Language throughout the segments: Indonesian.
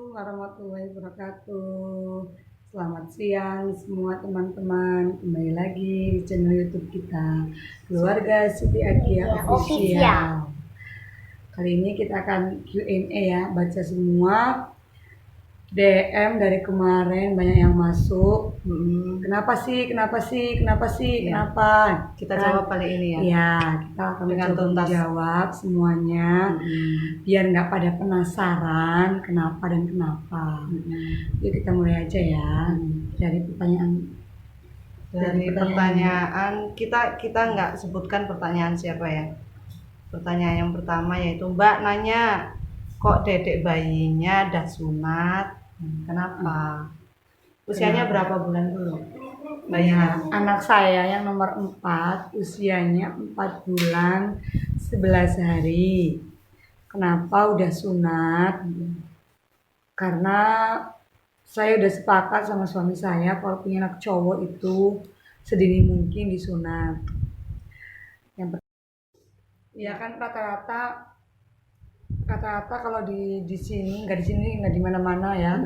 Warahmatullahi wabarakatuh. Selamat siang semua teman-teman. Kembali lagi di channel YouTube kita, Keluarga Siti Akia Official. Kali ini kita akan Q&A ya, baca semua DM dari kemarin, banyak yang masuk. Kenapa sih? Ya. Kenapa? Kita jawab kali ini ya. Iya, kita akan Dengan mencoba tuntas. menjawab semuanya. Biar nggak pada penasaran kenapa dan kenapa. Yuk kita mulai aja ya. Dari pertanyaan kita nggak sebutkan pertanyaan siapa ya. Pertanyaan yang pertama yaitu Mbak nanya, kok dedek bayinya dah sunat? Kenapa? Usianya berapa bulan dulu? Bayinya anak saya yang nomor 4 usianya 4 bulan 11 hari. Kenapa udah sunat? Karena saya udah sepakat sama suami saya kalau punya anak cowok itu sedini mungkin disunat. Yang ya kan rata-rata kalau di sini nggak di mana-mana ya.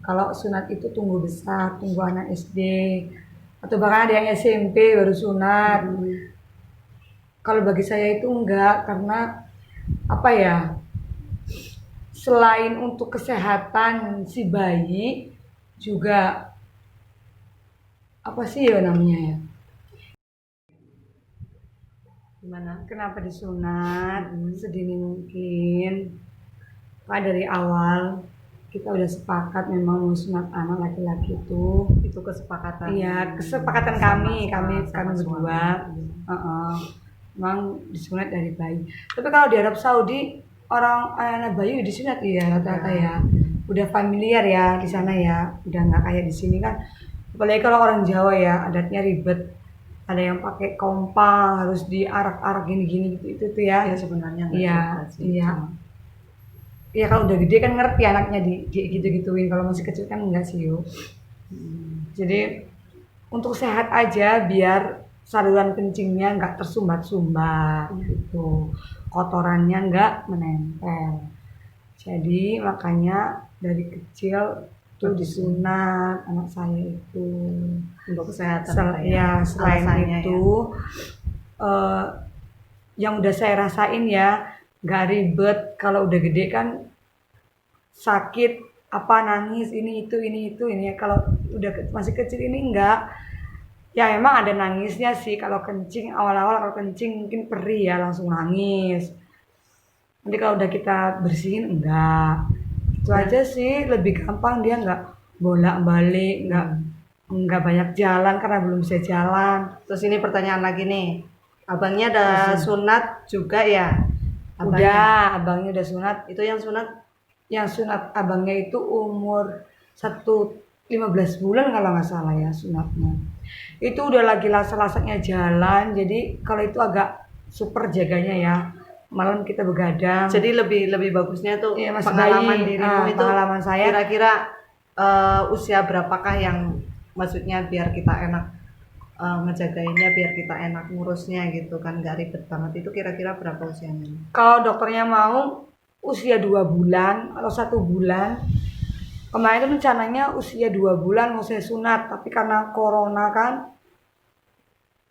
Kalau sunat itu tunggu besar, tunggu anak SD atau bahkan ada yang SMP baru sunat. Kalau bagi saya itu enggak, karena apa ya? Selain untuk kesehatan si bayi juga apa sih ya namanya ya? Gimana? Kenapa disunat sedini mungkin? Pak dari awal kita udah sepakat memang mau sunat anak laki-laki itu kesepakatan. Iya, kesepakatan kami berdua. Memang disunat dari bayi. Tapi kalau di Arab Saudi orang anak bayi disunat ya rata-rata ya. Udah familiar ya di sana ya. Udah nggak kayak di sini kan. Apalagi kalau orang Jawa ya adatnya ribet. Ada yang pakai kompang, harus diarak-arak gini-gini gitu itu ya. Ya sebenarnya nggak Iya, iya. Ya kalau udah gede kan ngerti anaknya di gitu-gituin. Kalau masih kecil kan enggak sih yuk. Jadi untuk sehat aja biar saluran kencingnya nggak tersumbat-sumbat gitu. Kotorannya nggak menempel. Jadi makanya dari kecil tuh disunat anak saya itu untuk kesehatan. Selain itu yang udah saya rasain ya, nggak ribet. Kalau udah gede kan sakit apa nangis ini itu ini. Kalau udah masih kecil ini enggak. Ya emang ada nangisnya sih kalau kencing, awal-awal kalau kencing mungkin perih ya langsung nangis. Nanti kalau udah kita bersihin enggak. Itu aja sih, lebih gampang, dia enggak bolak-balik, enggak banyak jalan karena belum bisa jalan. Terus ini pertanyaan lagi nih. Abangnya ada sunat juga ya? Udah, abangnya udah sunat. Itu yang sunat abangnya itu umur 15 bulan kalau nggak salah ya sunatnya. Itu udah lagi lasak-lasaknya jalan, jadi kalau itu agak super jaganya ya. Malam kita begadang. Jadi lebih bagusnya tuh ya, pengalaman dirimu itu. Pengalaman saya. Kira-kira usia berapakah yang maksudnya biar kita enak ngejagainnya, biar kita enak ngurusnya gitu kan, gak ribet banget. Itu kira-kira berapa usianya? Kalau dokternya mau usia 2 bulan atau 1 bulan. Kemarin itu rencananya usia 2 bulan mau saya sunat, tapi karena corona kan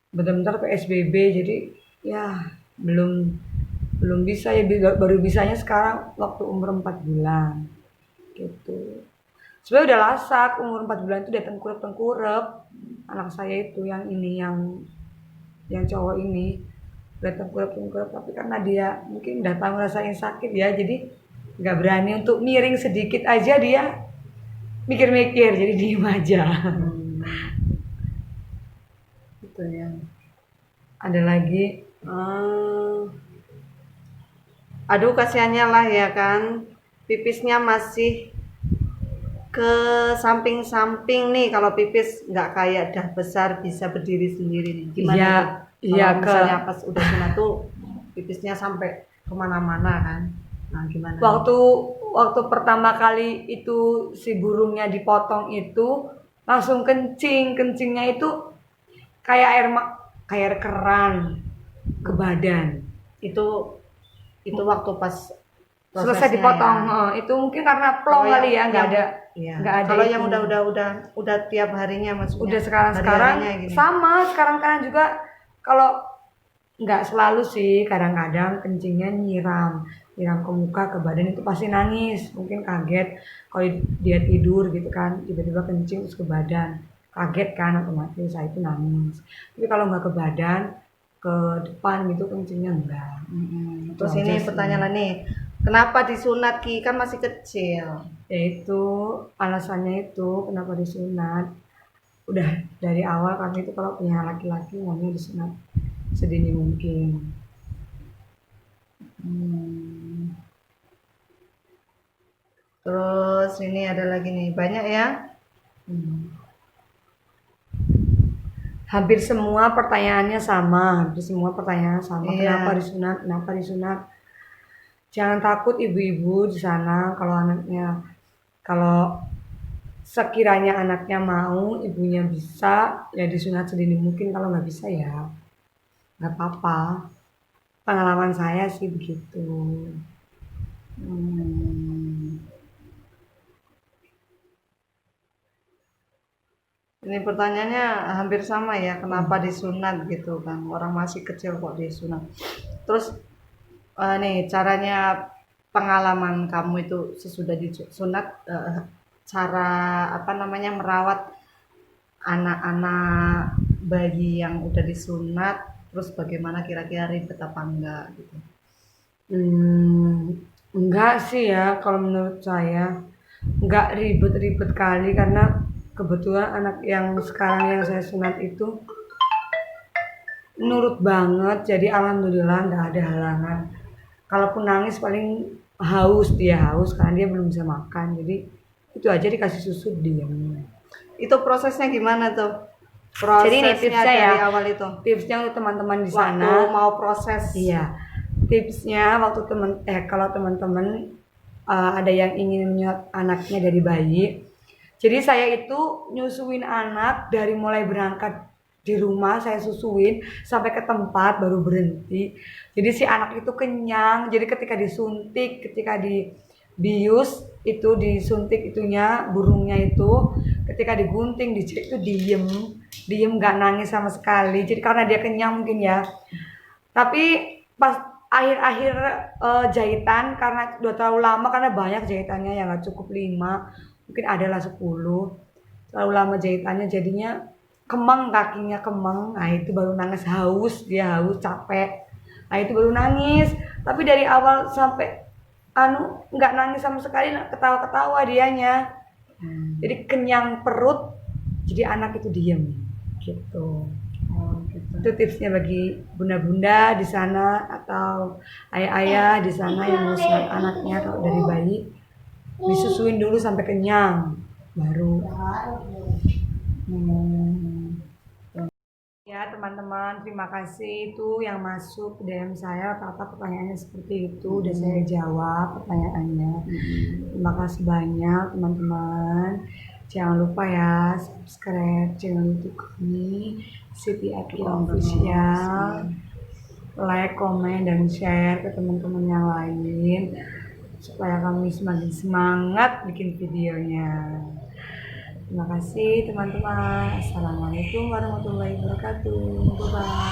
benar-benar PSBB, jadi ya belum bisa ya, baru bisanya sekarang waktu umur 4 bulan gitu. Sebenarnya udah lasak, umur 4 bulan itu udah tengkurap anak saya itu yang cowok ini udah tengkurap, tapi karena dia mungkin udah tahu rasain sakit ya, jadi nggak berani untuk miring sedikit aja, dia mikir-mikir, jadi diem aja. Gitu ya. Ada lagi aduh kasihannya lah ya kan, pipisnya masih ke samping-samping nih. Kalau pipis nggak kayak dah besar bisa berdiri sendiri nih, gimana tuh? Kalau misalnya pas udah sunat tuh pipisnya sampai kemana-mana kan, nah gimana? Waktu pertama kali itu si burungnya dipotong itu langsung kencingnya itu kayak air keran ke badan. Itu waktu pas selesai prosesnya dipotong. ya. Itu mungkin karena plong Kalau kali ya, nggak yang ada iya. nggak ada Kalau itu. yang udah tiap harinya maksudnya. Udah sekarang hari-harinya gini. sama sekarang juga kalau nggak selalu sih, kadang-kadang kencingnya nyiram ke muka, ke badan, itu pasti nangis, mungkin kaget kalau dia tidur gitu kan, tiba-tiba kencing terus ke badan, kaget kan, otomatis saya itu nangis. Tapi kalau nggak ke badan, ke depan gitu kencingnya enggak. Terus Itu ini aja sih. pertanyaan nih, kenapa disunat Ki? Kan masih kecil. Yaitu alasannya itu kenapa disunat, udah dari awal kami itu kalau punya laki-laki maunya disunat sedini mungkin. Terus ini ada lagi nih, banyak ya. Hampir semua pertanyaannya sama, Iya. Kenapa disunat? Jangan takut ibu-ibu di sana kalau sekiranya anaknya mau, ibunya bisa, ya disunat sedini mungkin. Kalau nggak bisa ya nggak apa-apa. Pengalaman saya sih begitu. Ini pertanyaannya hampir sama ya, kenapa disunat gitu kan? Orang masih kecil kok disunat. Terus nih caranya, pengalaman kamu itu sesudah disunat, cara apa namanya merawat anak-anak bayi yang udah disunat, terus bagaimana kira-kira ribet apa enggak gitu. Enggak sih ya, kalau menurut saya enggak ribet-ribet kali, karena kebetulan anak yang sekarang yang saya sunat itu nurut banget, jadi alhamdulillah nggak ada halangan. Kalaupun nangis paling haus karena dia belum bisa makan, jadi itu aja dikasih susu diam. Itu prosesnya gimana tuh? Jadi ini Prosesnya tipsnya dari ya, awal itu. tipsnya untuk teman-teman di Waktu sana. mau proses. Iya, tipsnya waktu kalau teman-teman ada yang ingin menyuap anaknya dari bayi. Jadi saya itu nyusuin anak dari mulai berangkat di rumah, saya susuin sampai ke tempat baru berhenti. Jadi si anak itu kenyang. Jadi ketika disuntik, ketika dibius itu disuntik itunya, burungnya itu, ketika digunting, dicek itu diem nggak nangis sama sekali. Jadi karena dia kenyang mungkin ya. Tapi pas akhir-akhir jahitan, karena udah terlalu lama, karena banyak jahitannya yang nggak cukup 5, mungkin adalah 10, terlalu lama jahitannya jadinya kemang, kakinya kemang. Nah itu baru nangis, dia haus capek, nah itu baru nangis. Tapi dari awal sampai nggak nangis sama sekali, ketawa-ketawa dianya. Jadi kenyang perut, jadi anak itu diem gitu. Itu tipsnya bagi bunda-bunda di sana atau ayah-ayah di sana yang mau sunat anaknya kalau dari bayi, disusuin dulu sampai kenyang baru. Ya teman-teman, terima kasih itu yang masuk ke DM saya, apa pertanyaannya seperti itu udah saya jawab pertanyaannya. Terima kasih banyak teman-teman. Jangan lupa ya subscribe channel YouTube kami Siti Akia Official, like, komen, dan share ke teman-teman yang lain supaya kami semakin semangat bikin videonya. Terima kasih teman-teman. Assalamualaikum warahmatullahi wabarakatuh. Bye-bye.